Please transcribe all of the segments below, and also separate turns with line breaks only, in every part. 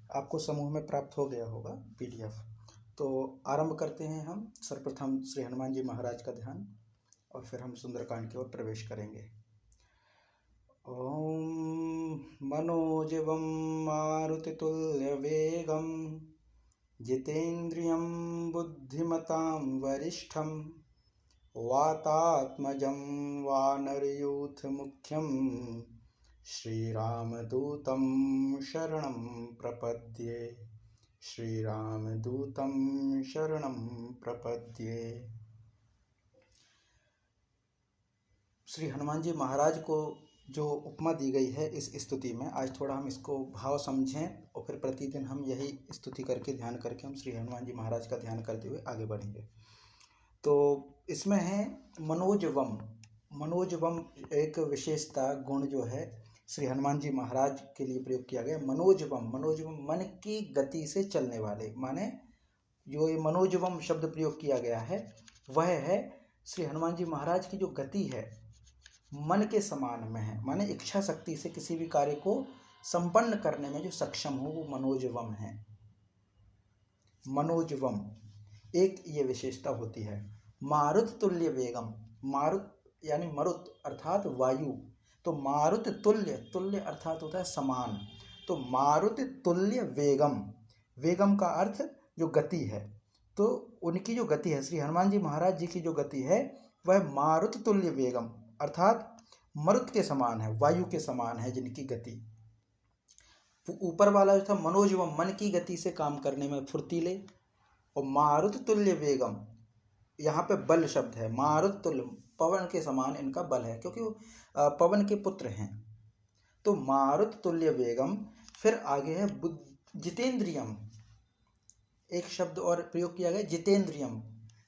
आपको समूह में प्राप्त हो गया होगा PDF। तो आरंभ करते हैं हम। सर्वप्रथम श्री हनुमान जी महाराज का ध्यान और फिर हम सुंदरकांड की ओर प्रवेश करेंगे। ओम मनोजवं मारुतितुल्यवेगं जितेन्द्रियं बुद्धिमतां वरिष्ठं वातात्मजं वानरयूथमुख्यं श्रीरामदूतं शरणं प्रपद्ये। श्रीरामदूतं शरणं प्रपद्ये। श्री हनुमान जी महाराज को जो उपमा दी गई है इस स्तुति में, आज थोड़ा हम इसको भाव समझें और फिर प्रतिदिन हम यही स्तुति करके ध्यान करके हम श्री हनुमान जी महाराज का ध्यान करते हुए आगे बढ़ेंगे। तो इसमें है मनोजवम। मनोजवम एक विशेषता गुण जो है श्री हनुमान जी महाराज के लिए प्रयोग किया गया। मनोजवम, मनोजवम मन की गति से चलने वाले, माने जो ये मनोजवम शब्द प्रयोग किया गया है वह है श्री हनुमान जी महाराज की जो गति है मन के समान में है, माने इच्छा शक्ति से किसी भी कार्य को संपन्न करने में जो सक्षम हो वो मनोजवम है। मनोजवम एक ये विशेषता होती है। मारुत तुल्य वेगम, मारुत यानी मरुत अर्थात वायु, तो मारुत तुल्य, तुल्य अर्थात होता है समान, तो मारुत तुल्य वेगम, वेगम का अर्थ जो गति है, तो उनकी जो गति है श्री हनुमान जी महाराज जी की जो गति है वह मारुत तुल्य वेगम अर्थात मरुत के समान है, वायु के समान है जिनकी गति। ऊपर वाला जो था मनोजवम मन की गति से काम करने में फुर्तीले, और मारुत तुल्य वेगम यहाँ पे बल शब्द है। मारुत तुल्य पवन के समान इनका बल है क्योंकि वो पवन के पुत्र हैं। तो मारुत तुल्य वेगम, फिर आगे है जितेंद्रियम, एक शब्द और प्रयोग किया गया जितेंद्रियम।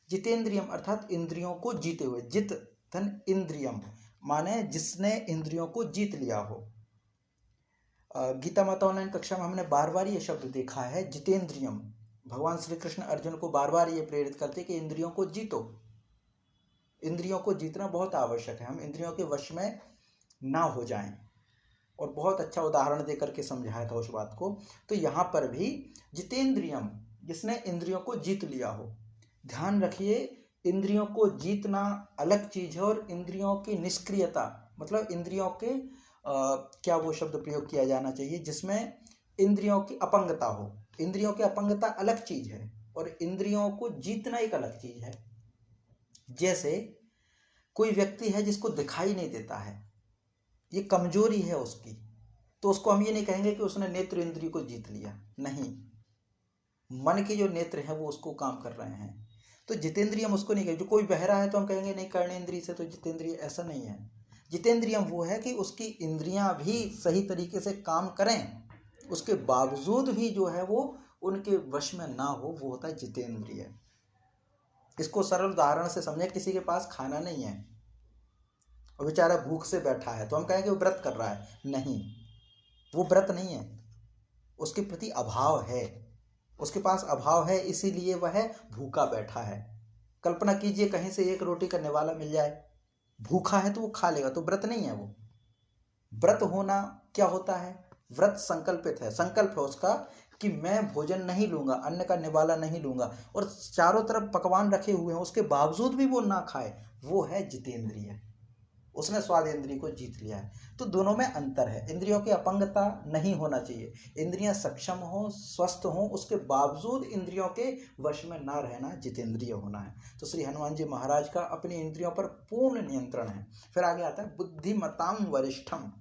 जितेंद्रियम अर्थात इंद्रियों को जीते हुए, जित धन इंद्रियम माने जिसने इंद्रियों को जीत लिया हो। गीता माता ऑनलाइन कक्षा में हमने बार बार ये शब्द देखा है जितेंद्रियम। भगवान श्री कृष्ण अर्जुन को बार बार ये प्रेरित करते कि इंद्रियों को जीतो। इंद्रियों को जीतना बहुत आवश्यक है, हम इंद्रियों के वश में ना हो जाएं, और बहुत अच्छा उदाहरण दे करके समझाया था उस बात को। तो यहाँ पर भी जितेंद्रियम, जिसने इंद्रियों को जीत लिया हो। ध्यान रखिए, इंद्रियों को जीतना अलग चीज है और इंद्रियों की निष्क्रियता, मतलब इंद्रियों के क्या वो शब्द प्रयोग किया जाना चाहिए जिसमें इंद्रियों की अपंगता हो। इंद्रियों की अपंगता अलग चीज है और इंद्रियों को जीतना एक अलग चीज है। जैसे कोई व्यक्ति है जिसको दिखाई नहीं देता है, ये कमजोरी है उसकी, तो उसको हम ये नहीं कहेंगे कि उसने नेत्र इंद्रिय को जीत लिया, नहीं, मन के जो नेत्र है वो उसको काम कर रहे हैं। तो जितेंद्रिय हम उसको नहीं कहेंगे। जो कोई बहरा है तो हम कहेंगे नहीं कर्णेंद्रिय से तो जितेंद्रिय, ऐसा नहीं है। जितेंद्रिय वो है कि उसकी इंद्रियां भी सही तरीके से काम करें, उसके बावजूद भी जो है वो उनके वश में ना हो, वो होता है जितेंद्रिय। इसको सरल उदाहरण से समझे, किसी के पास खाना नहीं है और बेचारा भूख से बैठा है, तो हम कहेंगे वो व्रत कर रहा है, नहीं, वो व्रत नहीं है, उसके प्रति अभाव है, उसके पास अभाव है, इसीलिए वह भूखा बैठा है। कल्पना कीजिए कहीं से एक रोटी का निवाला मिल जाए, भूखा है तो वो खा लेगा, तो व्रत नहीं है वो। व्रत होना क्या होता है? व्रत संकल्पित है, संकल्प है उसका कि मैं भोजन नहीं लूंगा, अन्न का निवाला नहीं लूंगा, और चारों तरफ पकवान रखे हुए हैं उसके बावजूद भी वो ना खाए, वो है जितेंद्रिय, उसने स्वाद इंद्रिय को जीत लिया है। तो दोनों में अंतर है। इंद्रियों की अपंगता नहीं होना चाहिए, इंद्रियां सक्षम हो, स्वस्थ हो, उसके बावजूद इंद्रियों के वश में ना रहना जितेंद्रिय होना है। तो श्री हनुमान जी महाराज का अपनी इंद्रियों पर पूर्ण नियंत्रण है। फिर आगे आता है बुद्धिमतां वरिष्ठम।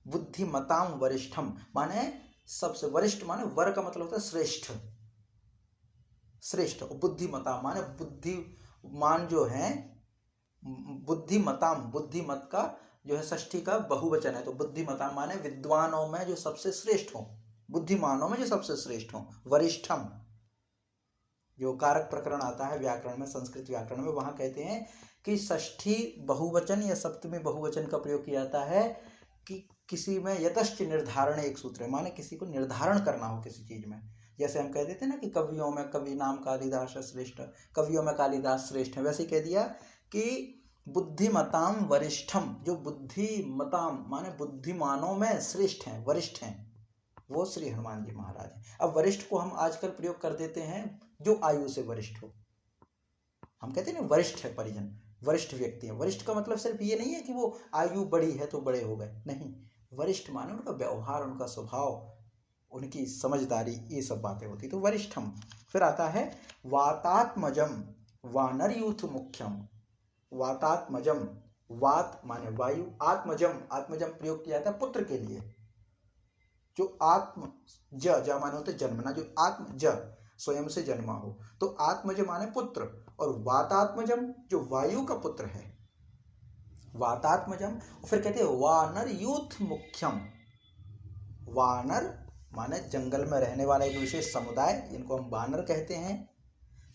बुद्धिमतां वरिष्ठम माने सबसे वरिष्ठ, माने वर का मतलब होता है श्रेष्ठ, श्रेष्ठ। बुद्धिमता माने बुद्धिमान जो है, बुद्धिमताम, बुद्धिमत का जो है षष्ठी का बहुवचन है, तो बुद्धिमता माने विद्वानों में जो सबसे श्रेष्ठ हो, बुद्धिमानों में जो सबसे श्रेष्ठ हो। वरिष्ठम जो कारक प्रकरण आता है व्याकरण में, संस्कृत व्याकरण में, वहां कहते हैं कि षष्ठी बहुवचन या सप्तमी बहुवचन का प्रयोग किया जाता है कि किसी में यतश्च निर्धारण एक सूत्र है, माने किसी को निर्धारण करना हो किसी चीज में। जैसे हम कह देते हैं ना कि कवियों में कवि नाम कालिदास श्रेष्ठ, कवियों में कालिदास श्रेष्ठ है, वैसे कह दिया कि बुद्धिमताम वरिष्ठम, जो बुद्धिमताम माने बुद्धिमानों में श्रेष्ठ हैं, वरिष्ठ हैं। वो श्री हनुमान जी महाराज हैं। अब वरिष्ठ को हम आजकल प्रयोग कर देते हैं जो आयु से वरिष्ठ हो। हम कहते हैं ना वरिष्ठ है परिजन, वरिष्ठ व्यक्ति है। वरिष्ठ का मतलब सिर्फ ये नहीं है कि वो आयु बड़ी है तो बड़े हो गए, नहीं। वरिष्ठ माने उनका व्यवहार, उनका स्वभाव, उनकी समझदारी, ये सब बातें होती। तो वरिष्ठम। फिर आता है वातात्मजम वानर यूथ मुख्यम। वातात्मजम, वात माने वायु, आत्मजम, आत्मजम प्रयोग किया जाता है पुत्र के लिए। जो आत्म ज माने होते जन्मना, जो आत्म ज स्वयं से जन्मा हो, तो आत्मज माने पुत्र, और वातात्मजम जो वायु का पुत्र है, वातात्मजम। फिर कहते हैं वानर यूथ मुख्यम। वानर माने जंगल में रहने वाला एक विशेष समुदाय, इनको हम वानर कहते हैं।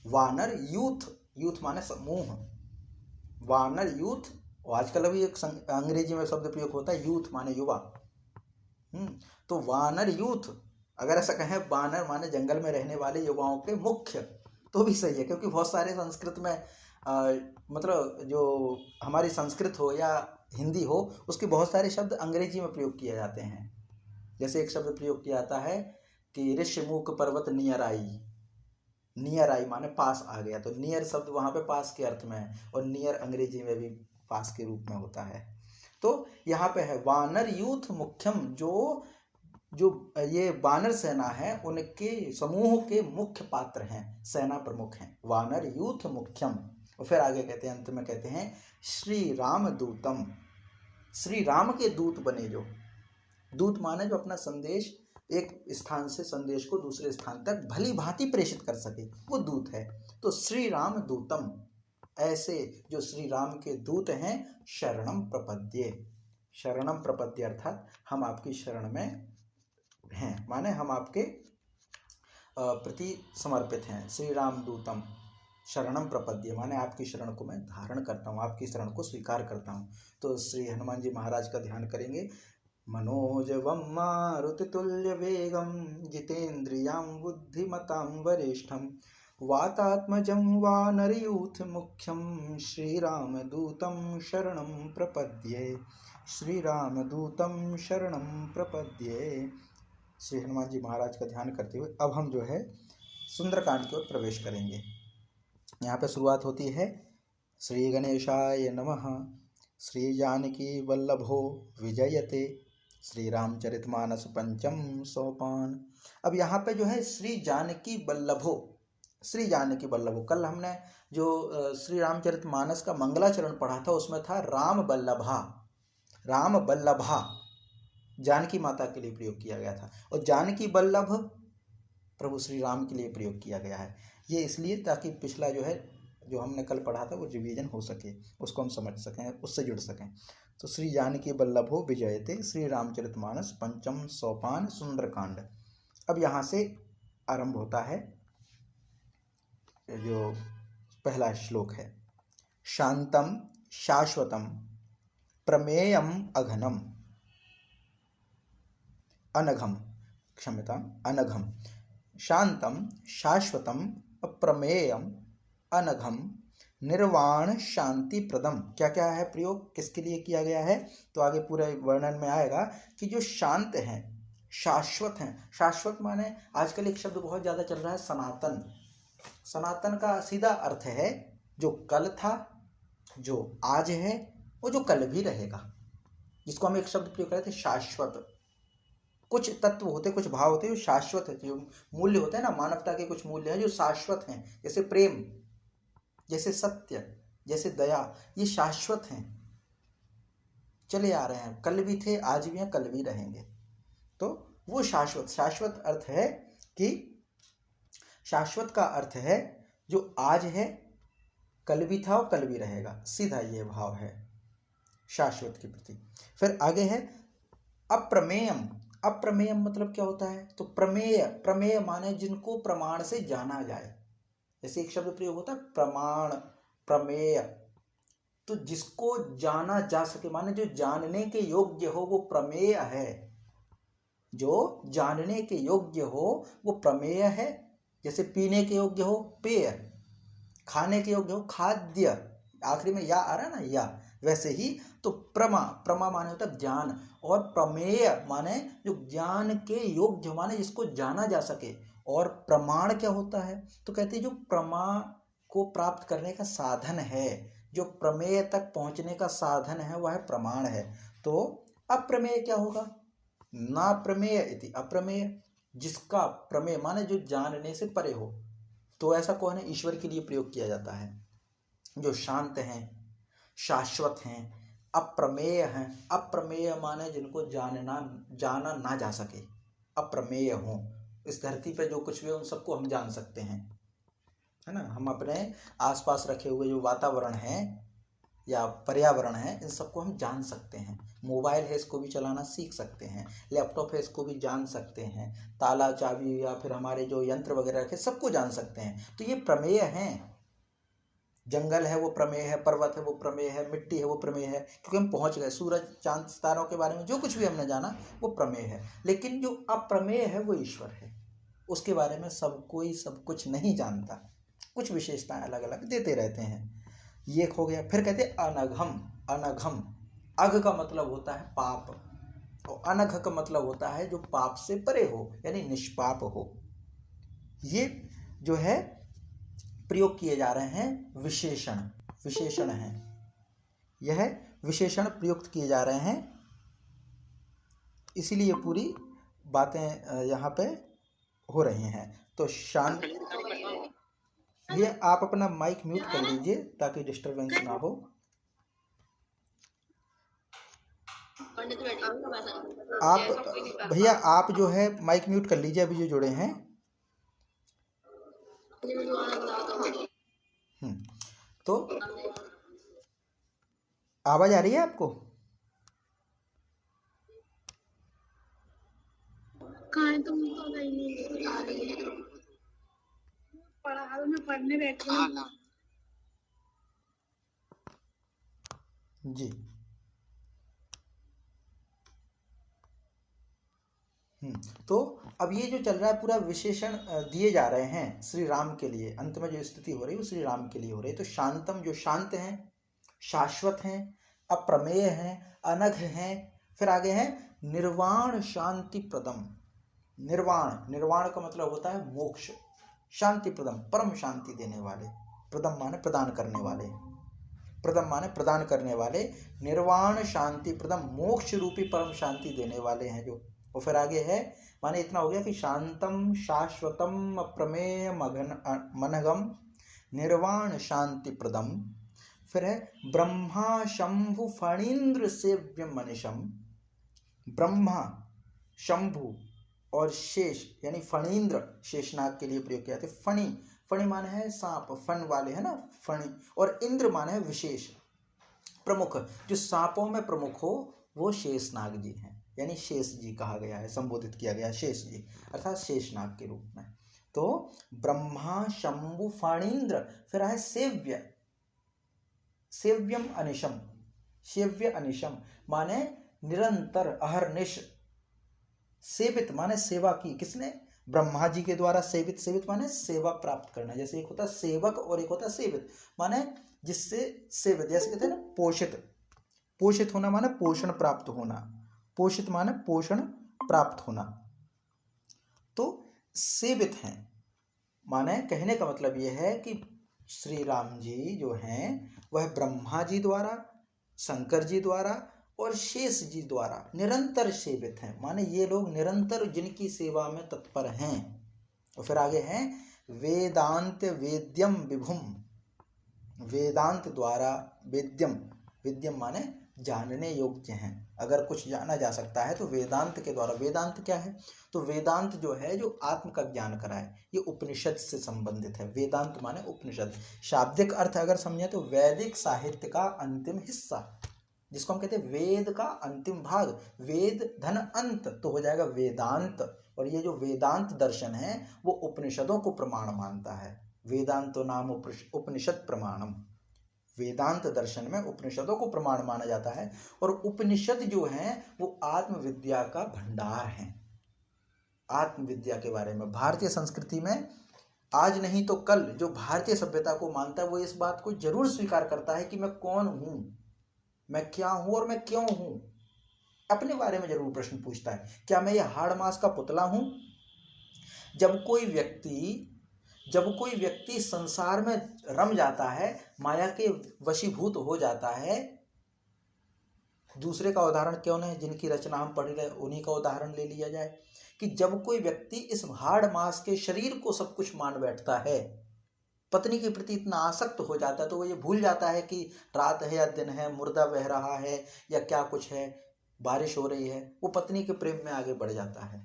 वानर यूथ, यूथ माने समूह, वानर यूथ। आजकल अभी एक अंग्रेजी में शब्द प्रयोग होता है यूथ माने युवा। तो वानर यूथ, अगर ऐसा कहें वानर माने जंगल में रहने वाले युवाओं के मुख्य, तो भी सही है, क्योंकि बहुत सारे संस्कृत में मतलब जो हमारी संस्कृत हो या हिंदी हो, उसके बहुत सारे शब्द अंग्रेजी में प्रयोग किए जाते हैं। जैसे एक शब्द प्रयोग किया जाता है कि ऋषिमुख पर्वत नियर आई। नियर आई माने पास आ गया, तो नियर शब्द वहां पे पास के अर्थ में है, और नियर अंग्रेजी में भी पास के रूप में होता है। तो यहाँ पे है वानर यूथ मुख्यम, जो ये वानर सेना है उनके समूह के मुख्य पात्र हैं, सेना प्रमुख हैं, वानर यूथ मुख्यम। और फिर आगे कहते हैं, अंत में कहते हैं श्री राम दूतम। श्री राम के दूत बने। जो दूत माने जो अपना संदेश एक स्थान से संदेश को दूसरे स्थान तक भली भांति प्रेषित कर सके, वो दूत है। तो श्री राम दूतम, ऐसे जो श्री राम के दूत हैं, शरणम प्रपद्ये। शरणम प्रपद्ये अर्थात हम आपकी शरण में हैं, माने हम आपके प्रति समर्पित हैं। श्री राम दूतम शरणम प्रपद्ये माने आपकी शरण को मैं धारण करता हूँ, आपकी शरण को स्वीकार करता हूँ। तो श्री हनुमान जी महाराज का ध्यान करेंगे। मनोजवं मारुततुल्य वेगं जितेन्द्रियां बुद्धिमतां वरिष्ठं वातात्मजं वानरयूथ मुख्यं श्रीरामदूतं शरणं प्रपद्ये। श्रीरामदूतं शरणं प्रपद्ये। श्री हनुमान जी महाराज का ध्यान करते हुए अब हम जो है सुंदरकांड की ओर प्रवेश करेंगे। यहाँ पे शुरुआत होती है श्री गणेशाय नमः, श्री जानकी वल्लभो विजयते, श्री रामचरितमानस पंचम सोपान। अब यहाँ पे जो है श्री जानकी वल्लभो, श्री जानकी वल्लभो। कल हमने जो श्री रामचरितमानस का मंगलाचरण पढ़ा था उसमें था राम वल्लभा, राम वल्लभा जानकी माता के लिए प्रयोग किया गया था, और जानकी वल्लभ प्रभु श्री राम के लिए प्रयोग किया गया है। ये इसलिए ताकि पिछला जो है जो हमने कल पढ़ा था वो रिवीजन हो सके, उसको हम समझ सकें, उससे जुड़ सकें। तो श्री जानकी वल्लभो विजयते, श्री रामचरितमानस पंचम सोपान सुंदरकांड। अब यहाँ से आरंभ होता है जो पहला श्लोक है। शांतम शाश्वतम प्रमेयम अघनम अनघम, क्षम्यताम अनघम। शांतम शाश्वतम अप्रमेयम अनघम निर्वाण शांति प्रदम। क्या क्या है प्रयोग, किसके लिए किया गया है, तो आगे पूरे वर्णन में आएगा कि जो शांत हैं, शाश्वत हैं। शाश्वत माने आजकल एक शब्द बहुत ज्यादा चल रहा है सनातन। सनातन का सीधा अर्थ है जो कल था, जो आज है, वो जो कल भी रहेगा, जिसको हम एक शब्द प्रयोग करते थे शाश्वत। कुछ तत्व होते, कुछ भाव होते हैं जो शाश्वत है, जो मूल्य होते हैं ना, मानवता के कुछ मूल्य हैं जो शाश्वत हैं, जैसे प्रेम, जैसे सत्य, जैसे दया, ये शाश्वत हैं, चले आ रहे हैं, कल भी थे, आज भी हैं, कल भी रहेंगे। तो वो शाश्वत, शाश्वत अर्थ है कि शाश्वत का अर्थ है जो आज है, कल भी था और कल भी रहेगा, सीधा ये भाव है शाश्वत के प्रति। फिर आगे है अप्रमेयम। अप्रमेयम मतलब क्या होता है, तो प्रमेय, प्रमेय माने जिनको प्रमाण से जाना जाए। जैसे एक शब्द प्रयोग होता है प्रमाण, प्रमेय, तो जिसको जाना जा सके, माने जो जानने के योग्य हो वो प्रमेय है, जो जानने के योग्य हो वो प्रमेय है। जैसे पीने के योग्य हो पेय, खाने के योग्य हो खाद्य, आखिरी में या आ रहा है ना, या वैसे ही तो प्रमा, प्रमा माने होता है ज्ञान, और प्रमेय माने जो ज्ञान के योग्य, माने जिसको जाना जा सके। और प्रमाण क्या होता है, तो कहते हैं जो प्रमा को प्राप्त करने का साधन है, जो प्रमेय तक पहुंचने का साधन है, वह प्रमाण है। तो अप्रमेय क्या होगा, ना प्रमेय इति अप्रमेय, जिसका प्रमेय माने जो जानने से परे हो। तो ऐसा कौन है, ईश्वर के लिए प्रयोग किया जाता है, जो शांत हैं, शाश्वत हैं, अप्रमेय हैं। अप्रमेय माने जिनको जाना ना जा सके, अप्रमेय हो। इस धरती पे जो कुछ भी है उन सबको हम जान सकते हैं, है ना। हम अपने आसपास रखे हुए जो वातावरण है या पर्यावरण है, इन सबको हम जान सकते हैं। मोबाइल है, इसको भी चलाना सीख सकते हैं। लैपटॉप है, इसको भी जान सकते हैं। ताला चाबी या फिर हमारे जो यंत्र वगैरह रखे, सबको जान सकते हैं। तो ये प्रमेय हैं। जंगल है वो प्रमेय है, पर्वत है वो प्रमेय है, मिट्टी है वो प्रमेय है, क्योंकि हम पहुंच गए। सूरज चांद सितारों के बारे में जो कुछ भी हमने जाना वो प्रमेय है। लेकिन जो अप्रमेय है वो ईश्वर है, उसके बारे में सब कोई सब कुछ नहीं जानता, कुछ विशेषताएं अलग अलग देते रहते हैं। ये हो गया। फिर कहते हैं अनघम। अनघम, अघ का मतलब होता है पाप, और अनघ का मतलब होता है जो पाप से परे हो, यानी निष्पाप हो। ये जो है प्रयोग किए जा रहे हैं विशेषण, विशेषण हैं, यह विशेषण प्रयुक्त किए जा रहे हैं, इसीलिए पूरी बातें यहाँ पे हो रही हैं। तो शांत, ये आप अपना माइक म्यूट कर लीजिए ताकि डिस्टरबेंस ना हो। आप भैया, आप जो है माइक म्यूट कर लीजिए, अभी जो जुड़े हैं। तो आवाज आ रही है आपको? पढ़ने बैठे जी। तो अब ये जो चल रहा है पूरा विशेषण दिए जा रहे हैं श्री राम के लिए। अंत में जो स्थिति हो रही है वो श्री राम के लिए हो रही है। तो शांतम, जो शांत हैं, शाश्वत हैं, अप्रमेय हैं, अनघ हैं। फिर आगे हैं निर्वाण शांति प्रदम। निर्वाण, निर्वाण का मतलब होता है मोक्ष। शांति प्रदम, परम शांति देने वाले। प्रदम माने प्रदान करने वाले, प्रदम माने प्रदान करने वाले। निर्वाण शांति प्रदम, मोक्ष रूपी परम शांति देने वाले हैं जो। और फिर आगे है, माने इतना हो गया कि शांतम शाश्वतम अप्रमेय मनगम निर्वाण शांति प्रदम। फिर है ब्रह्मा शंभु फणीन्द्र सेव्यम मनिषम। ब्रह्मा, शंभु और शेष, यानी फणीन्द्र, शेषनाग के लिए प्रयोग किया जाता है। फणी, फणी माने है सांप, फण वाले है ना, फणी। और इंद्र माने है विशेष, प्रमुख। जो सांपों में प्रमुख हो वो शेषनाग जी हैं, यानी शेष जी कहा गया है, संबोधित किया गया शेष जी, अर्थात शेषनाग के रूप में। तो ब्रह्मा शंभु फणीन्द्र। फिर है सेव्य, सेव्यम अनिशम। सेव्य अनिशम माने निरंतर, अहर्निश। सेवित माने सेवा की, किसने? ब्रह्मा जी के द्वारा सेवित। सेवित माने सेवा प्राप्त करना। जैसे एक होता है सेवक और एक होता है सेवित, माने जिससे सेवित, जैसे कहते हैं ना पोषित। पोषित होना माने पोषण प्राप्त होना, पोषित माने पोषण प्राप्त होना। तो सेवित हैं, माने कहने का मतलब यह है कि श्री राम जी जो हैं वह ब्रह्मा जी द्वारा, शंकर जी द्वारा और शेष जी द्वारा निरंतर सेवित हैं। माने ये लोग निरंतर जिनकी सेवा में तत्पर हैं। और फिर आगे हैं वेदांत वेद्यम विभुम। वेदांत द्वारा, वेद्यम, वेद्यम माने जानने योग्य हैं। अगर कुछ जाना जा सकता है तो वेदांत के द्वारा। वेदांत क्या है? तो वेदांत जो है जो आत्म का ज्ञान कराए, ये उपनिषद से संबंधित है। वेदांत माने उपनिषद। शाब्दिक अर्थ अगर समझे तो वैदिक साहित्य का अंतिम हिस्सा, जिसको हम कहते हैं वेद का अंतिम भाग। वेद धन अंत तो हो जाएगा वेदांत। और ये जो वेदांत दर्शन है वो उपनिषदों को प्रमाण मानता है। वेदांतो नाम उपनिषद प्रमाणम। वेदांत दर्शन में उपनिषदों को प्रमाण माना जाता है। और उपनिषद जो हैं वो आत्मविद्या का भंडार है। आत्मविद्या के बारे में भारतीय संस्कृति में आज नहीं तो कल जो भारतीय सभ्यता को मानता है वो इस बात को जरूर स्वीकार करता है कि मैं कौन हूं, मैं क्या हूं और मैं क्यों हूं, अपने बारे में जरूर प्रश्न पूछता है। क्या मैं ये हाड़ मास का पुतला हूं? जब कोई व्यक्ति संसार में रम जाता है, माया के वशीभूत हो जाता है, दूसरे का उदाहरण क्यों नहीं, जिनकी रचना हम पढ़ रहे उन्हीं का उदाहरण ले लिया जाए, कि जब कोई व्यक्ति इस हाड़ मास के शरीर को सब कुछ मान बैठता है, पत्नी के प्रति इतना आसक्त हो जाता है, तो वो ये भूल जाता है कि रात है या दिन है, मुर्दा बह रहा है या क्या कुछ है, बारिश हो रही है, वो पत्नी के प्रेम में आगे बढ़ जाता है,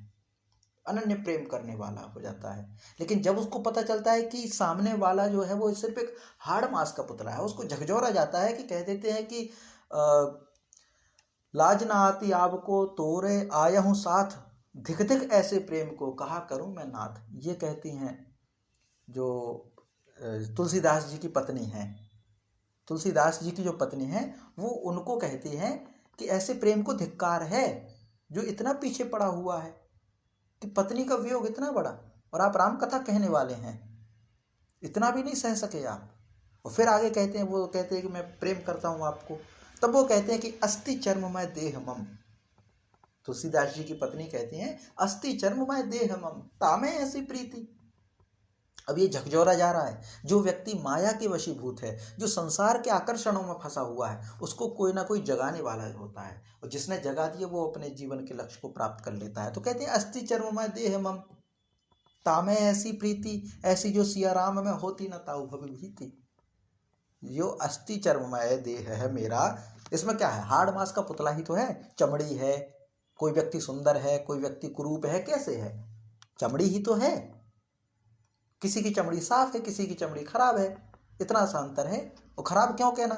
अनन्य प्रेम करने वाला हो जाता है। लेकिन जब उसको पता चलता है कि सामने वाला जो है वो सिर्फ एक हाड़ मास का पुतला है, उसको झकझोरा जाता है, कि कह देते हैं कि लाज ना आती आपको तोरे आया हूं साथ, धिक धिक ऐसे प्रेम को कहा करूं मैं नाथ। ये कहती हैं जो तुलसीदास जी की पत्नी है, तुलसीदास जी की जो पत्नी है वो उनको कहती हैं कि ऐसे प्रेम को धिक्कार है जो इतना पीछे पड़ा हुआ है, कि पत्नी का वियोग इतना बड़ा और आप राम कथा कहने वाले हैं, इतना भी नहीं सह सके आप। और फिर आगे कहते हैं, वो कहते हैं कि मैं प्रेम करता हूं आपको, तब वो कहते हैं कि अस्ति चर्ममय देह मम, तुलसीदास जी की पत्नी कहती हैं अस्ति चर्ममय देह मम तामे ऐसी प्रीति। अब ये झकझोरा जा रहा है, जो व्यक्ति माया के वशीभूत है, जो संसार के आकर्षणों में फंसा हुआ है, उसको कोई ना कोई जगाने वाला होता है, और जिसने जगा दिया वो अपने जीवन के लक्ष्य को प्राप्त कर लेता है। तो कहते हैं अस्ति चर्ममय देह मम तामे ऐसी प्रीति, ऐसी जो सिया राम में होती न ताऊ भव भीति। जो अस्थि चर्ममय देह है मेरा, इसमें क्या है, हाड़ मास का पुतला ही तो है, चमड़ी है, कोई व्यक्ति सुंदर है, कोई व्यक्ति कुरूप है, कैसे है, चमड़ी ही तो है, किसी की चमड़ी साफ है, किसी की चमड़ी खराब है, इतना सा अंतर है। और खराब क्यों कहना,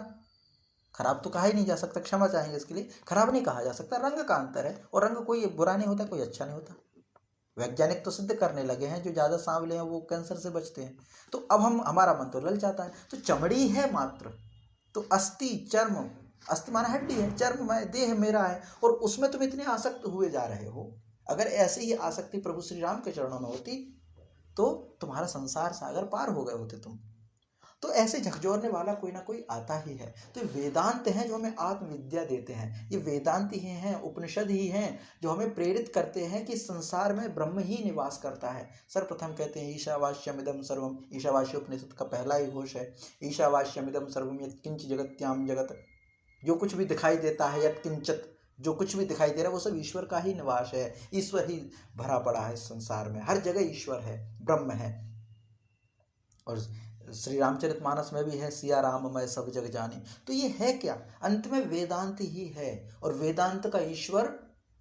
खराब तो कहा ही नहीं जा सकता, क्षमा चाहेंगे इसके लिए, खराब नहीं कहा जा सकता, रंग का अंतर है, और रंग कोई बुरा नहीं होता, कोई अच्छा नहीं होता। वैज्ञानिक तो सिद्ध करने लगे हैं जो ज्यादा सांवले हैं वो कैंसर से बचते हैं। तो अब हमारा मन तो लल जाता है, तो चमड़ी है मात्र, तो अस्थि चर्म, अस्थि माना हड्डी है, चर्म में देह मेरा है, और उसमें तुम इतने आसक्त हुए जा रहे हो। अगर ऐसे ही आसक्ति प्रभु श्री राम के चरणों में होती तो तुम्हारा संसार सागर पार हो गए होते तुम। तो ऐसे झकझोरने वाला कोई ना कोई आता ही है। तो वेदांत हैं जो हमें आत्मविद्या देते हैं, ये वेदांत ही हैं, उपनिषद ही हैं जो हमें प्रेरित करते हैं कि संसार में ब्रह्म ही निवास करता है। सर्वप्रथम कहते हैं ईशावास्यमिदं सर्वम, ईशावास्य उपनिषद का पहला ही घोष है, ईशावास्यमिदं सर्वम यत्किंच जगत्याम जगत, जो कुछ भी दिखाई देता है, यत्किंचत, जो कुछ भी दिखाई दे रहा है वो सब ईश्वर का ही निवास है, ईश्वर ही भरा पड़ा है इस संसार में, हर जगह ईश्वर है, ब्रह्म है। और श्री रामचरितमानस में भी है सिया राम मैं सब जग जानी। तो ये है क्या, अंत में वेदांत ही है। और वेदांत का ईश्वर,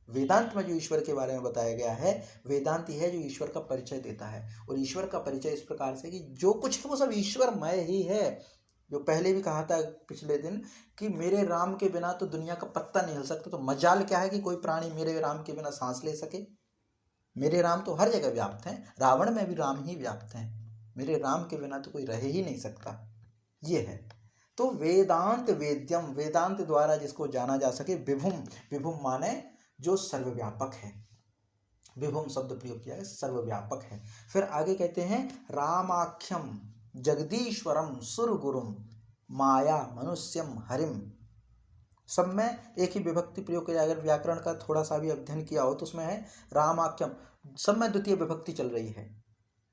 वेदांत में जो ईश्वर के बारे में बताया गया है, वेदांत ही है जो ईश्वर का परिचय देता है। और ईश्वर का परिचय इस प्रकार से कि जो कुछ है वो सब ईश्वरमय ही है। जो पहले भी कहा था पिछले दिन कि मेरे राम के बिना तो दुनिया का पत्ता नहीं हिल सकता। तो मजाल क्या है कि कोई प्राणी मेरे राम के बिना सांस ले सके। मेरे राम तो हर जगह व्याप्त हैं, रावण में भी राम ही व्याप्त हैं, मेरे राम के बिना तो कोई रह ही नहीं सकता। ये है तो वेदांत वेद्यम, वेदांत द्वारा जिसको जाना जा सके। विभुम, विभुम माने जो सर्वव्यापक है, विभुम शब्द प्रयोग किया है, सर्वव्यापक है। फिर आगे कहते हैं रामाख्यम जगदीश्वरम सुरगुरुम माया मनुष्यम हरिम। सब में एक ही विभक्ति प्रयोग किया। अगर व्याकरण का थोड़ा सा भी अध्ययन किया हो तो उसमें है रामाख्यम, सब में द्वितीय विभक्ति चल रही है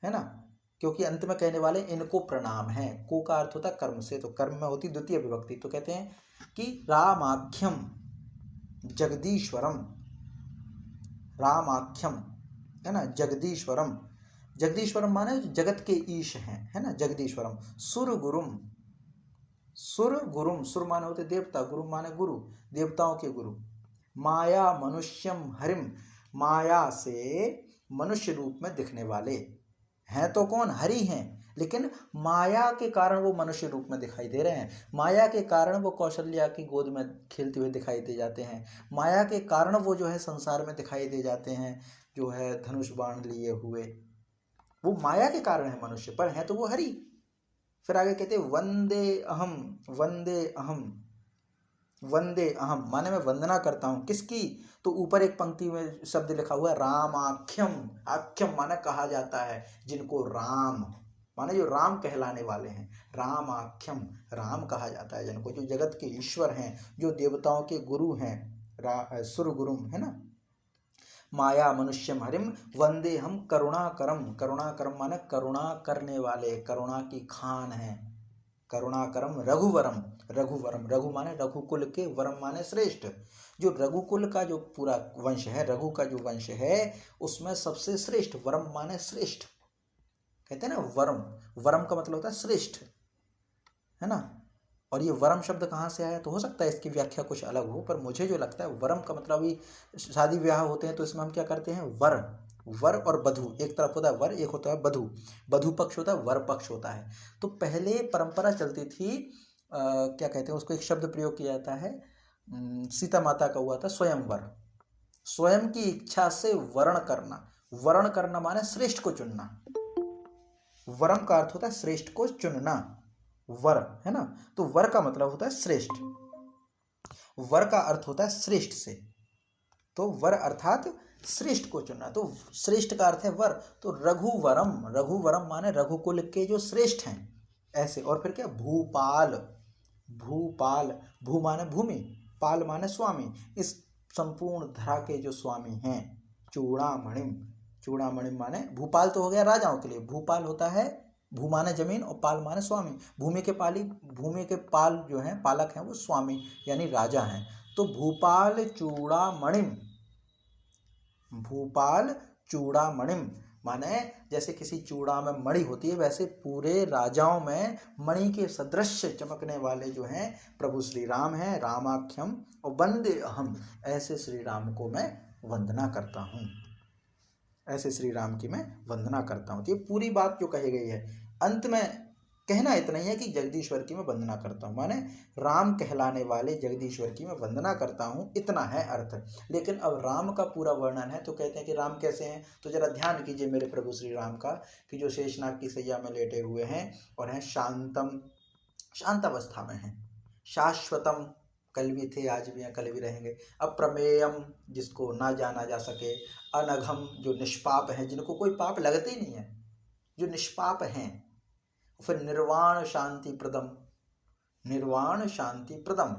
ना, क्योंकि अंत में कहने वाले इनको प्रणाम है। को का अर्थ होता कर्म से, तो कर्म में होती द्वितीय विभक्ति। तो कहते हैं कि रामाख्यम जगदीश्वरम, रामाख्यम है ना, जगदीश्वरम, जगदीश्वरम माने जगत के ईश हैं, है ना, जगदीश्वरम। सुर गुरुम, सुर गुरुम, सुर माने होते देवता, गुरु माने गुरु, देवताओं के गुरु। माया मनुष्यम हरिम, माया से मनुष्य रूप में दिखने वाले हैं। तो कौन, हरि हैं, लेकिन माया के कारण वो मनुष्य रूप में दिखाई दे रहे हैं। माया के कारण वो कौशल्या की गोद में खेलते हुए दिखाई दे जाते हैं। माया के कारण वो जो है संसार में दिखाई दे जाते हैं, जो है धनुष बाण लिए हुए, वो माया के कारण है मनुष्य, पर है तो वो हरि। फिर आगे कहते वंदे अहम, वंदे अहम, वंदे अहम माने मैं वंदना करता हूं, किसकी, तो ऊपर एक पंक्ति में शब्द लिखा हुआ है रामाख्यम। आख्यम माना कहा जाता है जिनको राम, माने जो राम कहलाने वाले हैं। रामाख्यम, राम कहा जाता है जिनको, जो जगत के ईश्वर हैं, जो देवताओं के गुरु हैं, सुर गुरुम है ना। माया मनुष्यम हरिम वंदे हम करुणाकरम, करुणाकरम माने करुणा करने वाले, करुणा की खान है। करुणाकरम रघुवरम, रघुवरम, रघु माने रघुकुल के, वरम माने श्रेष्ठ। जो रघुकुल का जो पूरा वंश है, रघु का जो वंश है उसमें सबसे श्रेष्ठ, वरम माने श्रेष्ठ, कहते हैं ना वरम, वरम का मतलब होता है श्रेष्ठ, है ना। और ये वरम शब्द कहाँ से आया, तो हो सकता है इसकी व्याख्या कुछ अलग हो, पर मुझे जो लगता है वरम का मतलब, अभी शादी ब्याह होते हैं तो इसमें हम क्या करते हैं, वर, वर और बधू, एक तरफ होता है वर, एक होता है बधू, बधू पक्ष होता है, वर पक्ष होता है। तो पहले परंपरा चलती थी, क्या कहते हैं उसको, एक शब्द प्रयोग किया जाता है, सीता माता का हुआ था स्वयंवर, स्वयं की इच्छा से वर्ण करना, वर्ण करना माने श्रेष्ठ को चुनना, वरम का अर्थ होता है श्रेष्ठ को चुनना, वर है ना। तो वर का मतलब होता है श्रेष्ठ, वर का अर्थ होता है श्रेष्ठ से, तो वर अर्थात श्रेष्ठ को चुनना, तो श्रेष्ठ का अर्थ है वर। तो रघुवरम, रघुवरम माने रघुकुल के जो श्रेष्ठ हैं ऐसे। और फिर क्या, भूपाल, भूपाल, भू माने भूमि, पाल माने स्वामी, इस संपूर्ण धरा के जो स्वामी हैं। चूड़ामणिम, चूड़ामणिम माने भूपाल तो हो गया राजाओं के लिए, भूपाल होता है, भू माने जमीन और पाल माने स्वामी, भूमि के पाली, भूमि के पाल जो हैं पालक हैं वो स्वामी यानी राजा हैं। तो भूपाल चूड़ामणिम, भूपाल चूड़ामणिम माने जैसे किसी चूड़ा में मणि होती है, वैसे पूरे राजाओं में मणि के सदृश चमकने वाले जो हैं प्रभु श्री राम हैं। रामाख्यम और वंदे अहम, ऐसे श्री राम को मैं वंदना करता हूँ, ऐसे श्री राम की मैं वंदना करता हूँ। तो ये पूरी बात जो कही गई है, अंत में कहना इतना ही है कि जगदीश्वर की मैं वंदना करता हूँ, माने राम कहलाने वाले जगदीश्वर की मैं वंदना करता हूँ, इतना है अर्थ। लेकिन अब राम का पूरा वर्णन है, तो कहते हैं कि राम कैसे हैं, तो जरा ध्यान कीजिए मेरे प्रभु श्री राम का, कि जो शेषनाग की सैया में लेटे हुए हैं और हैं शांतम, शांत अवस्था में हैं, शाश्वतम, कल भी थे आज भी हैं कल भी रहेंगे, अप्रमेयम जिसको ना जाना जा सके, अनघम जो निष्पाप हैं, जिनको कोई पाप लगते ही नहीं है, जो निष्पाप हैं, फिर निर्वाण शांति प्रदम, निर्वाण शांति प्रदम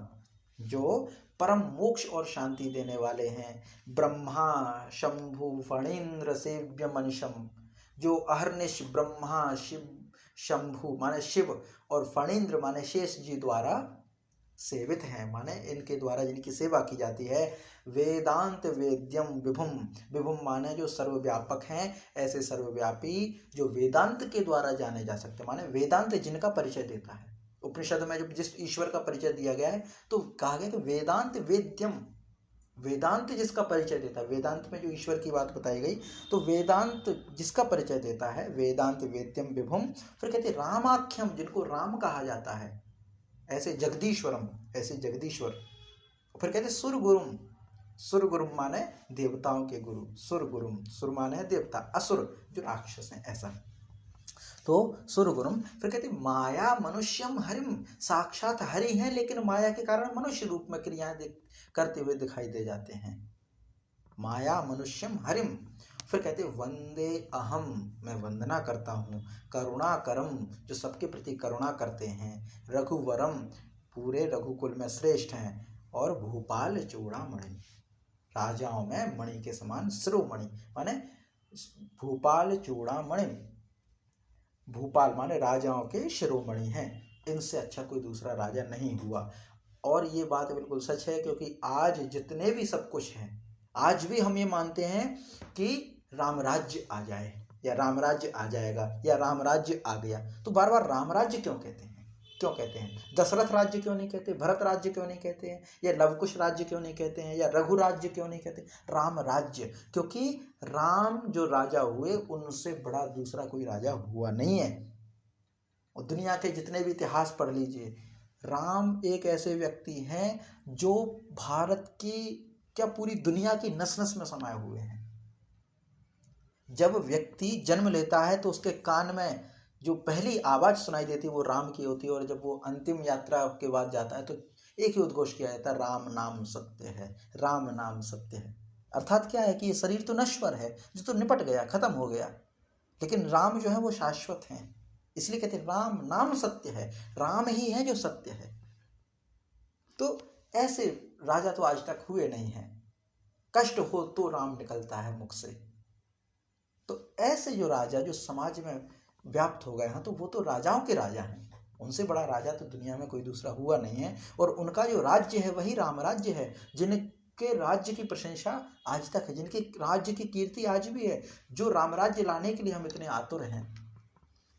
जो परम मोक्ष और शांति देने वाले हैं। ब्रह्मा शंभु फणीन्द्र सेव्य मनिशम, जो अहर्निश ब्रह्मा शिव, शंभु माने शिव और फणीन्द्र माने शेष जी द्वारा सेवित हैं, माने इनके द्वारा जिनकी सेवा की जाती है। वेदांत वेद्यम विभुम, विभुम माने जो सर्वव्यापक हैं, ऐसे सर्वव्यापी जो वेदांत के द्वारा जाने जा सकते, माने वेदांत जिनका परिचय देता है। उपनिषद में जब जिस ईश्वर का परिचय दिया गया है तो कहा गया कि वेदांत वेद्यम, वेदांत जिसका परिचय देता है, वेदांत में जो ईश्वर की बात बताई गई, तो वेदांत जिसका परिचय देता है, वेदांत वेद्यम विभुम। फिर कहते रामाख्यम, जिनको राम कहा जाता है, ऐसे जगदीश्वरम, ऐसे जगदीश्वर। फिर कहते सुर गुरुम, सुर गुरुम माने देवताओं के गुरु, सुर गुरुम, सुर माने देवता, असुर जो राक्षस हैं ऐसा, तो सुर गुरुम। फिर कहते माया मनुष्यम हरिम, साक्षात हरि हैं लेकिन माया के कारण मनुष्य रूप में क्रियाएं करते हुए दिखाई दे जाते हैं, माया मनुष्यम हरिम। फिर कहते वंदे अहम, मैं वंदना करता हूँ, करुणाकरम जो सबके प्रति करुणा करते हैं, रघुवरम पूरे रघुकुल में श्रेष्ठ हैं, और भूपाल चूड़ामणि राजाओं में मणि के समान शिरोमणि, माने भूपाल चूड़ामणि, भूपाल माने राजाओं के शिरोमणि हैं, इनसे अच्छा कोई दूसरा राजा नहीं हुआ। और ये बात बिल्कुल सच है, क्योंकि आज जितने भी सब कुछ हैं, आज भी हम ये मानते हैं कि राम राज्य आ जाए या राम राज्य आ जाएगा या राम राज्य आ गया, तो बार बार राम राज्य क्यों कहते हैं, क्यों कहते हैं? दशरथ राज्य क्यों नहीं कहते, भरत राज्य क्यों नहीं कहते हैं, या लवकुश राज्य क्यों नहीं कहते हैं, या रघु राज्य क्यों नहीं कहते, राम राज्य? क्योंकि राम जो राजा हुए उनसे बड़ा दूसरा कोई राजा हुआ नहीं है। और दुनिया के जितने भी इतिहास पढ़ लीजिए, राम एक ऐसे व्यक्ति हैं जो भारत की क्या पूरी दुनिया की नस नस में समाये हुए हैं। जब व्यक्ति जन्म लेता है तो उसके कान में जो पहली आवाज सुनाई देती है वो राम की होती है, और जब वो अंतिम यात्रा के बाद जाता है तो एक ही उद्घोष किया जाता है, राम नाम सत्य है, राम नाम सत्य है। अर्थात क्या है कि ये शरीर तो नश्वर है, जो तो निपट गया, खत्म हो गया, लेकिन राम जो है वो शाश्वत हैं, इसलिए कहते हैं राम नाम सत्य है, राम ही है जो सत्य है। तो ऐसे राजा तो आज तक हुए नहीं हैं। कष्ट हो तो राम निकलता है मुख से। तो ऐसे जो राजा जो समाज में व्याप्त हो गए हैं, तो वो तो राजाओं के राजा हैं। उनसे बड़ा राजा तो दुनिया में कोई दूसरा हुआ नहीं है। और उनका जो राज्य है वही राम राज्य है, जिनके राज्य की प्रशंसा आज तक है, जिनके राज्य की कीर्ति आज भी है, जो राम राज्य लाने के लिए हम इतने आतुर हैं।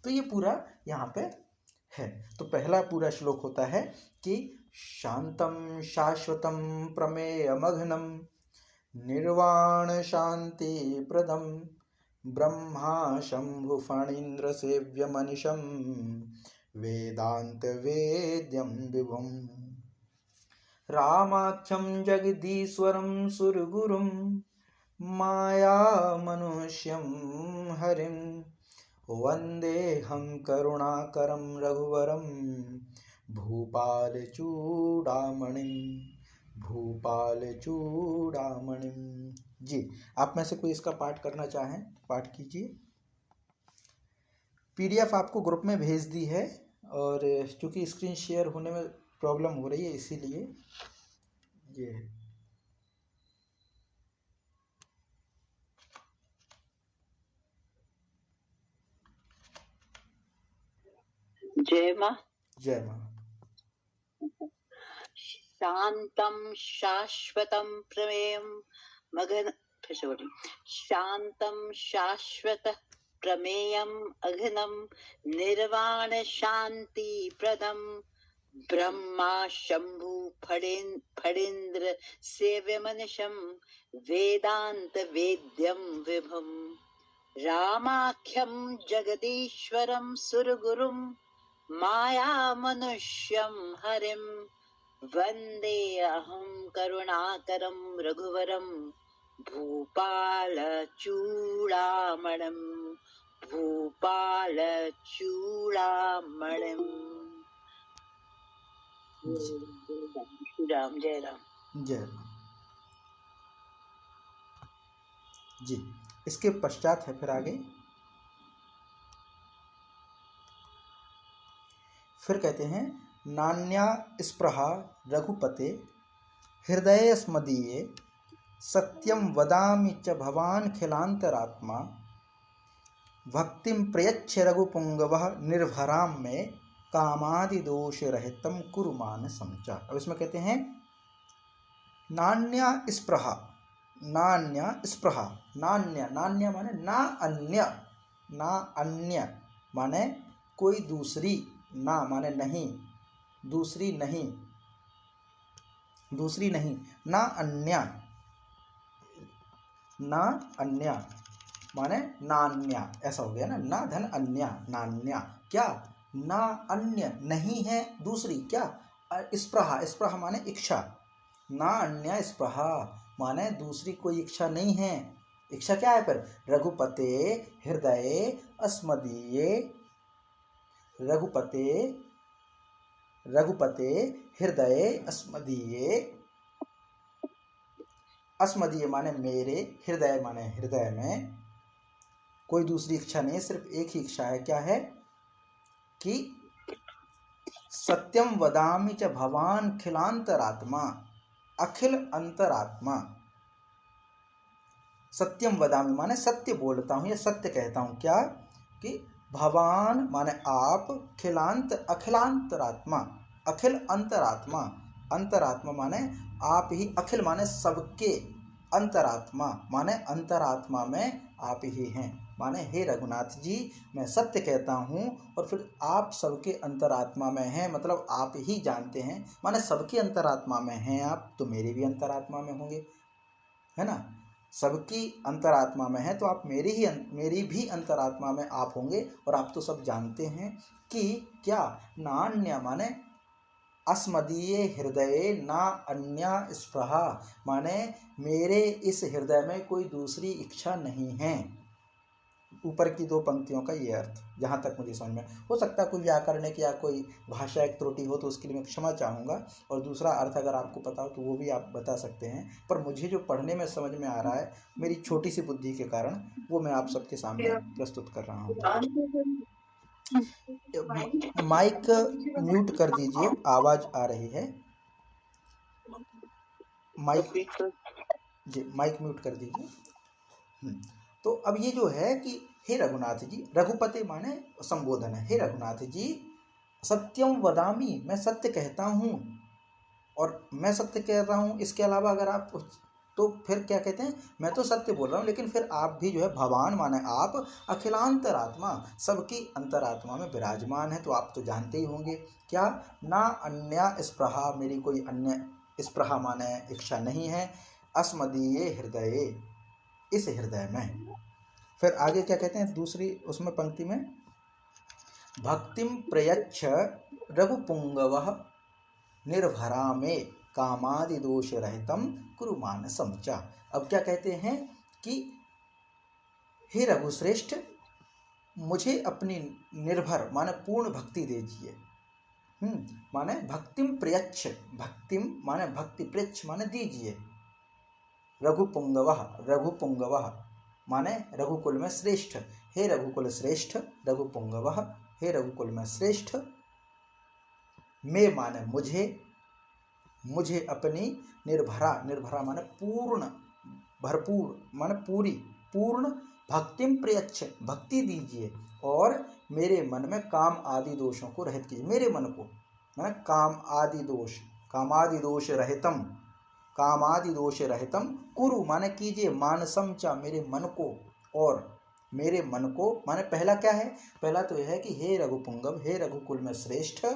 तो ये पूरा यहाँ पे है। तो पहला पूरा श्लोक होता है कि शांतम शाश्वतम प्रमेयमघ्नम निर्वाण शांति प्रदम ब्रह्मा शंभु फणीन्द्र सेव्य मनिषम वेदांत वेद्यम विभुम रामाख्यम जगदीश्वरम सुरगुरुम माया मनुष्यम हरिम वंदेहम करुणाकरम रघुवरम भूपाल चूड़ामणिम। जी, आप में से कोई इसका पाठ करना चाहें पाठ कीजिए। पीडीएफ आपको ग्रुप में भेज दी है, और चूंकि स्क्रीन शेयर होने में प्रॉब्लम हो रही है इसीलिए ये है।
जय मां।
जय मां।
शांतम शाश्वतम प्रमेयम मगन शांतम शाश्वत प्रमेयम अघनम निर्वाण शांति प्रदम ब्रह्मा शंभु फणीन्द्र सेव्य मनिषम वेदांत वेद्यम विभुम रामाख्यम जगदीश्वरम सुरगुरुम माया मनुष्यम हरिम वंदे अहं करुणाकरं रघुवरं भूपाल चूड़ामणिम। श्री राम। जय राम।
जय राम। जी, इसके पश्चात है फिर आगे, फिर कहते हैं नान्या स्पृहा रघुपते हृदय स्मदीये सत्यम वदामि च भवान खिलांतरात्मा भक्तिम प्रयच्छ रघुपुंगवः निर्भराम में कामादि दोष रहितम कुरु मानसं च। अब इसमें कहते हैं नान्या स्पृहा। नान्या स्पृहा, नान्य नान्य माने ना अन्य, ना अन्य माने कोई दूसरी, ना माने नहीं, दूसरी नहीं, दूसरी नहीं, ना अन्य, ना अन्य माने नान्या, ऐसा हो गया ना, ना धन अन्य, नान्या क्या, ना अन्य नहीं है दूसरी, क्या स्पृहा, स्पृहा माने इच्छा, ना अन्य स्पृहा माने दूसरी कोई इच्छा नहीं है। इच्छा क्या है पर रघुपते हृदय अस्मदीये, रघुपते रघुपते हृदय अस्मदीये, अस्मदीय माने मेरे, हृदय माने हृदय में, कोई दूसरी इच्छा नहीं, सिर्फ एक ही इच्छा है। क्या है कि सत्यम वदामि च भवान खिलांतरात्मा, अखिल अंतरात्मा। सत्यम वदामि माने सत्य बोलता हूं या सत्य कहता हूं। क्या कि भवान माने आप, खिलांत अखिलांतरात्मा, अखिल अंतरात्मा, अंतरात्मा माने आप ही, अखिल माने सबके, अंतरात्मा माने अंतरात्मा में आप ही हैं, माने हे रघुनाथ जी मैं सत्य कहता हूँ और फिर आप सबके अंतरात्मा में हैं, मतलब आप ही जानते हैं, माने सबके अंतरात्मा में हैं आप, तो मेरे भी अंतरात्मा में होंगे, है ना। सबकी अंतरात्मा में है तो आप मेरी भी अंतरात्मा में आप होंगे। और आप तो सब जानते हैं कि क्या, नान्य माने अस्मदीय हृदय ना अन्य स्पृहा माने मेरे इस हृदय में कोई दूसरी इच्छा नहीं है। ऊपर की दो पंक्तियों का ये अर्थ जहाँ तक मुझे समझ में, हो सकता है कोई व्याकरणिक या कोई भाषा एक त्रुटि हो तो उसके लिए मैं क्षमा चाहूँगा, और दूसरा अर्थ अगर आपको पता हो तो वो भी आप बता सकते हैं। पर मुझे जो पढ़ने में समझ में आ रहा है मेरी छोटी सी बुद्धि के कारण, वो मैं आप सबके सामने प्रस्तुत कर रहा हूँ। माइक म्यूट कर दीजिए, आवाज आ रही है। माइक जी, माइक म्यूट कर दीजिए। तो अब ये जो है कि हे रघुनाथ जी, रघुपति माने संबोधन है, हे रघुनाथ जी सत्यम वदामी, मैं सत्य कहता हूँ, और मैं सत्य कह रहा हूँ, इसके अलावा अगर आप तो फिर क्या कहते हैं, मैं तो सत्य बोल रहा हूँ, लेकिन फिर आप भी जो है भगवान माने आप अखिलांतरात्मा, सबकी अंतरात्मा में विराजमान है, तो आप तो जानते ही होंगे क्या, ना अन्य स्पृहा, मेरी कोई अन्य स्पृहा माने इच्छा नहीं है, अस्मदीय हृदय, इस हृदय में। फिर आगे क्या कहते हैं दूसरी उसमें पंक्ति में, भक्तिम प्रयच्छ रघुपुंगवः निर्भरा में कामादि दोष रहितम कुरु मानसम च। अब क्या कहते हैं कि हे रघुश्रेष्ठ, मुझे अपनी निर्भर माने पूर्ण भक्ति दीजिए। माने भक्तिम प्रयच्छ, भक्तिम माने भक्ति, प्रयच्छ माने दीजिए, रघुपुंगवः, रघुपुंगवः माने रघुकुल में श्रेष्ठ, हे रघुकुल श्रेष्ठ, रघुपुंगवः हे रघुकुल में श्रेष्ठ, मैं माने मुझे, मुझे अपनी निर्भरा, निर्भरा माने पूर्ण, भरपूर माने पूरी, पूर्ण भक्तिम प्रयच्छ, भक्ति दीजिए, और मेरे मन में काम आदि दोषों को रहित कीजिए, मेरे मन को माने काम आदि दोष, कामादि दोष रहितम, कामादि दोष रहितम कुरु माने कीजिए, मानसम चा मेरे मन को, और मेरे मन को माने पहला क्या है, पहला तो यह है कि हे रघुपुंगव, हे रघुकुल में श्रेष्ठ,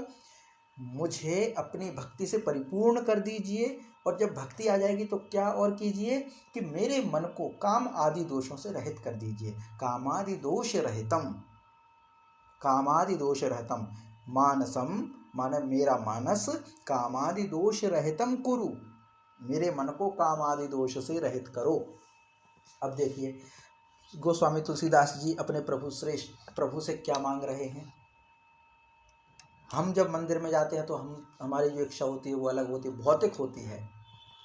मुझे अपनी भक्ति से परिपूर्ण कर दीजिए, और जब भक्ति आ जाएगी तो क्या और कीजिए कि मेरे मन को काम आदि दोषों से रहित कर दीजिए, कामादि दोष रहितम, कामादि दोष रहितम, मानसम माने मेरा मानस, कामादि दोष रहितम कुरु, मेरे मन को काम आदि दोष से रहित करो। अब देखिए गोस्वामी तुलसीदास जी अपने प्रभु श्रेष्ठ प्रभु से क्या मांग रहे हैं। हम जब मंदिर में जाते हैं तो हमारी जो इच्छा होती है वो अलग होती है, भौतिक होती है।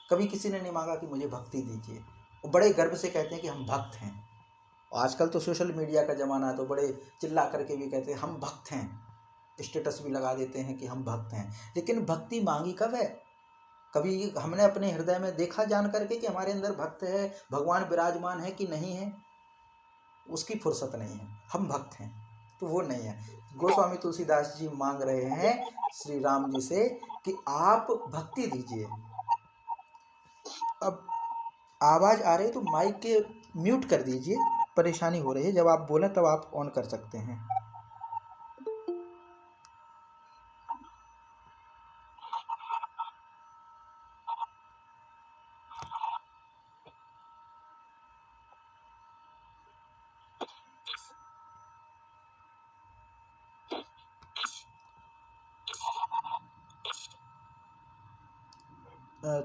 कभी किसी ने नहीं मांगा कि मुझे भक्ति दीजिए, वो बड़े गर्व से कहते हैं कि हम भक्त हैं। आजकल तो सोशल मीडिया का ज़माना है, तो बड़े चिल्ला करके भी कहते हैं हम भक्त हैं, स्टेटस भी लगा देते हैं कि हम भक्त हैं। लेकिन भक्ति मांगी कब है? कभी हमने अपने हृदय में देखा जान करके कि हमारे अंदर भक्त है, भगवान विराजमान है कि नहीं है? उसकी फुर्सत नहीं है, हम भक्त हैं तो वो नहीं है। गोस्वामी तुलसीदास जी मांग रहे हैं श्री राम जी से कि आप भक्ति दीजिए। अब आवाज आ रही है तो माइक के म्यूट कर दीजिए, परेशानी हो रही है, जब आप बोलें तब आप ऑन कर सकते हैं।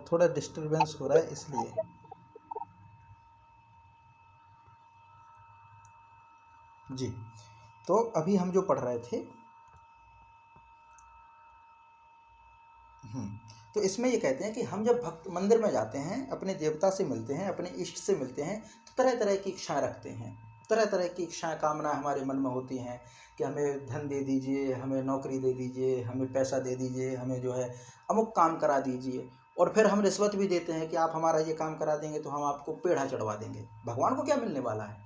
थोड़ा डिस्टरबेंस हो रहा है इसलिए। जी, तो अभी हम जो पढ़ रहे थे, तो इसमें ये कहते हैं कि हम जब भक्त मंदिर में जाते हैं, अपने देवता से मिलते हैं, अपने इष्ट से मिलते हैं, तो तरह तरह की इच्छाएं रखते हैं, तरह तरह की इच्छाएं कामना हमारे मन में होती हैं कि हमें धन दे दीजिए, हमें नौकरी दे दीजिए, हमें पैसा दे दीजिए, हमें जो है अमुक काम करा दीजिए। और फिर हम रिश्वत भी देते हैं कि आप हमारा ये काम करा देंगे तो हम आपको पेड़ा चढ़वा देंगे। भगवान को क्या मिलने वाला है?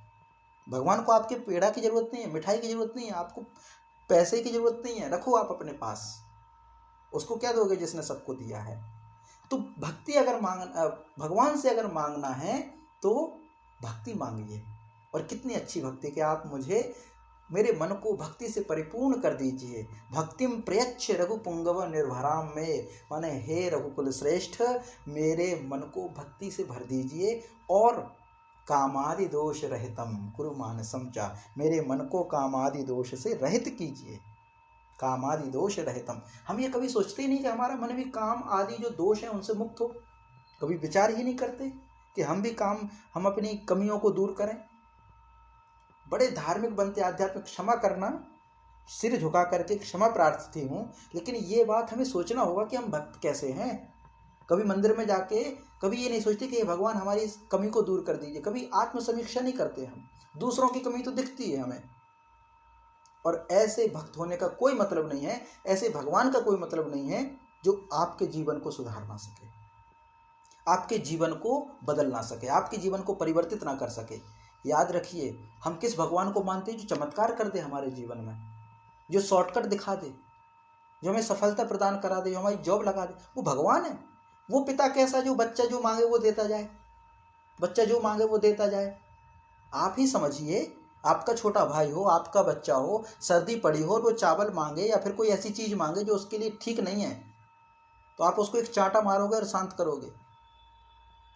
भगवान को आपके पेड़ा की जरूरत नहीं है, मिठाई की जरूरत नहीं है, आपको पैसे की जरूरत नहीं है, रखो आप अपने पास, उसको क्या दोगे जिसने सबको दिया है। तो भक्ति अगर भगवान से अगर मांगना है तो भक्ति मांगिए, और कितनी अच्छी भक्ति कि आप मुझे मेरे मन को भक्ति से परिपूर्ण कर दीजिए। भक्तिम प्रयच्छ रघुपुंगव निर्भराम में, माने हे रघुकुल श्रेष्ठ, मेरे मन को भक्ति से भर दीजिए, और कामादि दोष रहितम कुरु मानसम चा, मेरे मन को कामादि दोष से रहित कीजिए, कामादि दोष रहितम। हम ये कभी सोचते ही नहीं कि हमारा मन भी काम आदि जो दोष है उनसे मुक्त हो, कभी विचार ही नहीं करते कि हम भी हम अपनी कमियों को दूर करें। बड़े धार्मिक बनते, आध्यात्मिक, क्षमा करना, सिर झुका करके क्षमा प्रार्थी हूँ, लेकिन ये बात हमें सोचना होगा कि हम भक्त कैसे हैं। कभी मंदिर में जाके कभी ये नहीं सोचते कि भगवान हमारी इस कमी को दूर कर दीजिए, कभी आत्म समीक्षा नहीं करते हम, दूसरों की कमी तो दिखती है हमें, और ऐसे भक्त होने का कोई मतलब नहीं है, ऐसे भगवान का कोई मतलब नहीं है जो आपके जीवन को सुधार ना सके, आपके जीवन को बदल ना सके, आपके जीवन को परिवर्तित ना कर सके। याद रखिए, हम किस भगवान को मानते हैं? जो चमत्कार कर दे हमारे जीवन में, जो शॉर्टकट दिखा दे, जो हमें सफलता प्रदान करा दे, जो हमारी जॉब लगा दे, वो भगवान है। वो पिता कैसा, जो बच्चा जो मांगे वो देता जाए, बच्चा जो मांगे वो देता जाए। आप ही समझिए, आपका छोटा भाई हो, आपका बच्चा हो, सर्दी पड़ी हो और वो चावल मांगे या फिर कोई ऐसी चीज मांगे जो उसके लिए ठीक नहीं है, तो आप उसको एक चांटा मारोगे और शांत करोगे।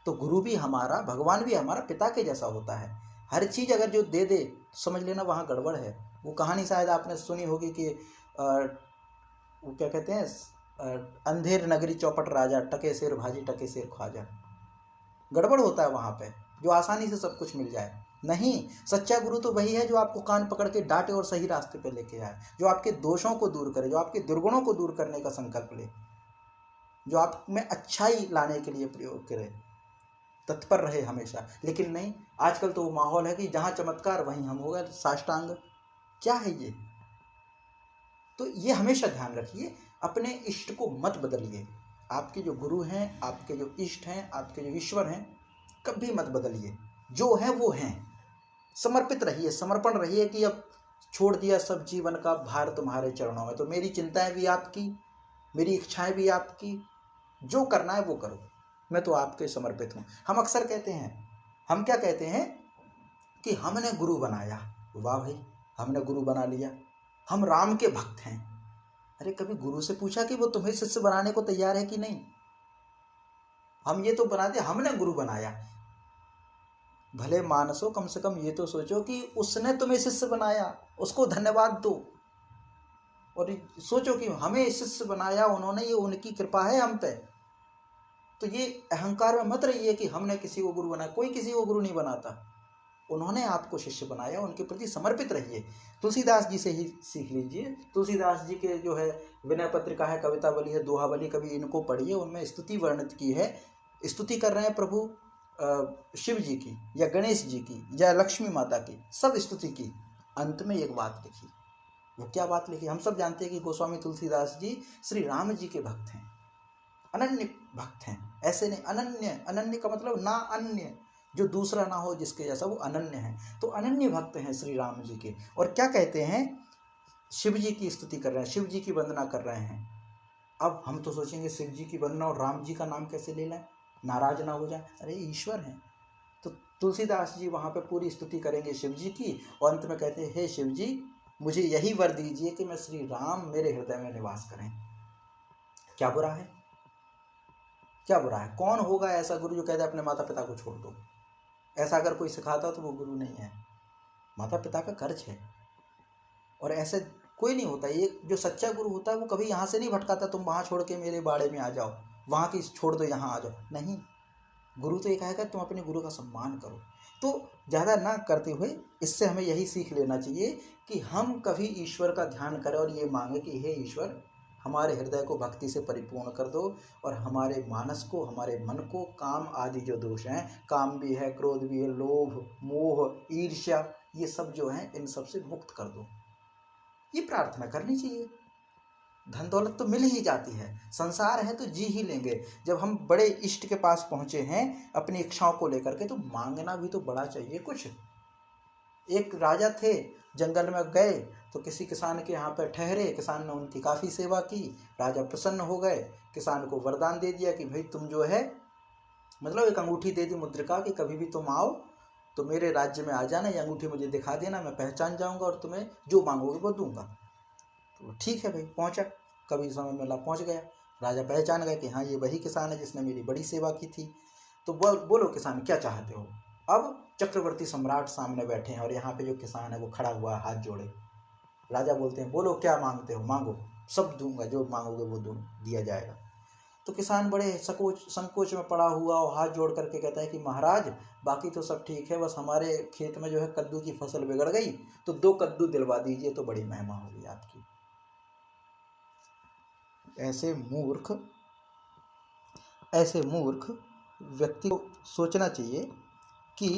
तो गुरु भी हमारा, भगवान भी हमारा पिता के जैसा होता है। हर चीज अगर जो दे दे, समझ लेना वहां गड़बड़ है। वो कहानी शायद आपने सुनी होगी कि वो क्या कहते हैं, अंधेर नगरी चौपट राजा, टके शेर भाजी टके शेर ख्वाजा। गड़बड़ होता है वहां पे, जो आसानी से सब कुछ मिल जाए। नहीं, सच्चा गुरु तो वही है जो आपको कान पकड़ के डांटे और सही रास्ते पे लेके आए, जो आपके दोषों को दूर करे, जो आपके दुर्गुणों को दूर करने का संकल्प ले, जो आप में अच्छाई लाने के लिए प्रयोग करे, तत्पर रहे हमेशा। लेकिन नहीं, आजकल तो वो माहौल है कि जहां चमत्कार वहीं हम हो गए साष्टांग। क्या है ये? तो ये हमेशा ध्यान रखिए, अपने इष्ट को मत बदलिए। आपके जो गुरु हैं, आपके जो इष्ट हैं, आपके जो ईश्वर हैं, कभी मत बदलिए। जो है वो हैं। समर्पित रहिए, समर्पण रहिए कि अब छोड़ दिया सब जीवन का भार तुम्हारे चरणों में। तो मेरी चिंताएं भी आपकी, मेरी इच्छाएं भी आपकी, जो करना है वो करो, मैं तो आपके समर्पित हूं। हम अक्सर कहते हैं, हम क्या कहते हैं कि हमने गुरु बनाया। वाह भाई, हमने गुरु बना लिया, हम राम के भक्त हैं। अरे कभी गुरु से पूछा कि वो तुम्हें शिष्य बनाने को तैयार है कि नहीं? हम ये तो बनाते, हमने गुरु बनाया। भले मानसो, कम से कम ये तो सोचो कि उसने तुम्हें शिष्य बनाया, उसको धन्यवाद दो। और सोचो कि हमें शिष्य बनाया उन्होंने, ये उनकी कृपा है हम पे। तो ये अहंकार में मत रहिए कि हमने किसी को गुरु बनाया। कोई किसी को गुरु नहीं बनाता, उन्होंने आपको शिष्य बनाया, उनके प्रति समर्पित रहिए। तुलसीदास जी से ही सीख लीजिए। तुलसीदास जी के जो है विनय पत्रिका है, कवितावली है, दोहावली, कभी इनको पढ़िए, उनमें स्तुति वर्णित की है। स्तुति कर रहे हैं प्रभु शिव जी की या गणेश जी की या लक्ष्मी माता की, सब स्तुति की। अंत में एक बात लिखी, वो क्या बात लिखी? हम सब जानते हैं कि गोस्वामी तुलसीदास जी श्री राम जी के भक्त हैं, अनन्य भक्त हैं। ऐसे नहीं, अनन्य, अनन्य का मतलब ना अन्य, जो दूसरा ना हो जिसके जैसा, वो अनन्य है। तो अनन्य भक्त हैं श्री राम जी के। और क्या कहते हैं, शिव जी की स्तुति कर रहे हैं, शिव जी की वंदना कर रहे हैं। अब हम तो सोचेंगे शिव जी की वंदना और राम जी का नाम कैसे ले लें, नाराज ना हो जाए। अरे ईश्वर हैं। तो तुलसीदास जी वहां पे पूरी स्तुति करेंगे शिव जी की, और अंत में कहते हैं, हे शिव जी, मुझे यही वर दीजिए कि मैं श्री राम मेरे हृदय में निवास करें। क्या बुरा है? क्या बुरा है? कौन होगा ऐसा गुरु जो कहते अपने माता पिता को छोड़ दो? ऐसा अगर कोई सिखाता तो वो गुरु नहीं है, माता पिता का कर्ज है। और ऐसे कोई नहीं होता। ये जो सच्चा गुरु होता है वो कभी यहाँ से नहीं भटकाता, तुम वहाँ छोड़ के मेरे बाड़े में आ जाओ, वहाँ की छोड़ दो यहाँ आ जाओ, नहीं। गुरु तो ये कहेगा तुम अपने गुरु का सम्मान करो। तो ज़्यादा ना करते हुए इससे हमें यही सीख लेना चाहिए कि हम कभी ईश्वर का ध्यान करें और ये मांगे कि हे ईश्वर, हमारे हृदय को भक्ति से परिपूर्ण कर दो, और हमारे मानस को, हमारे मन को काम आदि जो दोष हैं, काम भी है, क्रोध भी है, लोभ, मोह, ईर्ष्या, ये सब जो हैं, इन सब से मुक्त कर दो। ये प्रार्थना करनी चाहिए। धन दौलत तो मिल ही जाती है, संसार है तो जी ही लेंगे। जब हम बड़े इष्ट के पास पहुंचे हैं अपनी इच्छाओं को लेकर के, तो मांगना भी तो बड़ा चाहिए कुछ। एक राजा थे, जंगल में गए तो किसी किसान के यहाँ पर ठहरे, किसान ने उनकी काफ़ी सेवा की, राजा प्रसन्न हो गए, किसान को वरदान दे दिया कि भाई तुम जो है, मतलब एक अंगूठी दे दी मुद्रिका कि कभी भी तुम आओ तो मेरे राज्य में आ जाना, ये अंगूठी मुझे दिखा देना, मैं पहचान जाऊंगा और तुम्हें जो मांगोगे वो दूंगा। तो ठीक है भाई, पहुंचा, कभी समय मिला पहुंच गया। राजा पहचान गए कि हाँ ये वही किसान है जिसने मेरी बड़ी सेवा की थी। तो बोलो किसान क्या चाहते हो? अब चक्रवर्ती सम्राट सामने बैठे हैं और यहाँ पे जो किसान है वो खड़ा हुआ, हाथ जोड़े। राजा बोलते हैं बोलो क्या मांगते हो, मांगो, सब दूंगा, जो मांगोगे वो दिया जाएगा। तो किसान बड़े संकोच में पड़ा हुआ और हाथ जोड़ करके कहता है कि महाराज बाकी तो सब ठीक है, बस हमारे खेत में जो है कद्दू की फसल बिगड़ गई, तो 2 कद्दू दिलवा दीजिए तो बड़ी महिमा होगी आपकी। ऐसे मूर्ख व्यक्ति को सोचना चाहिए कि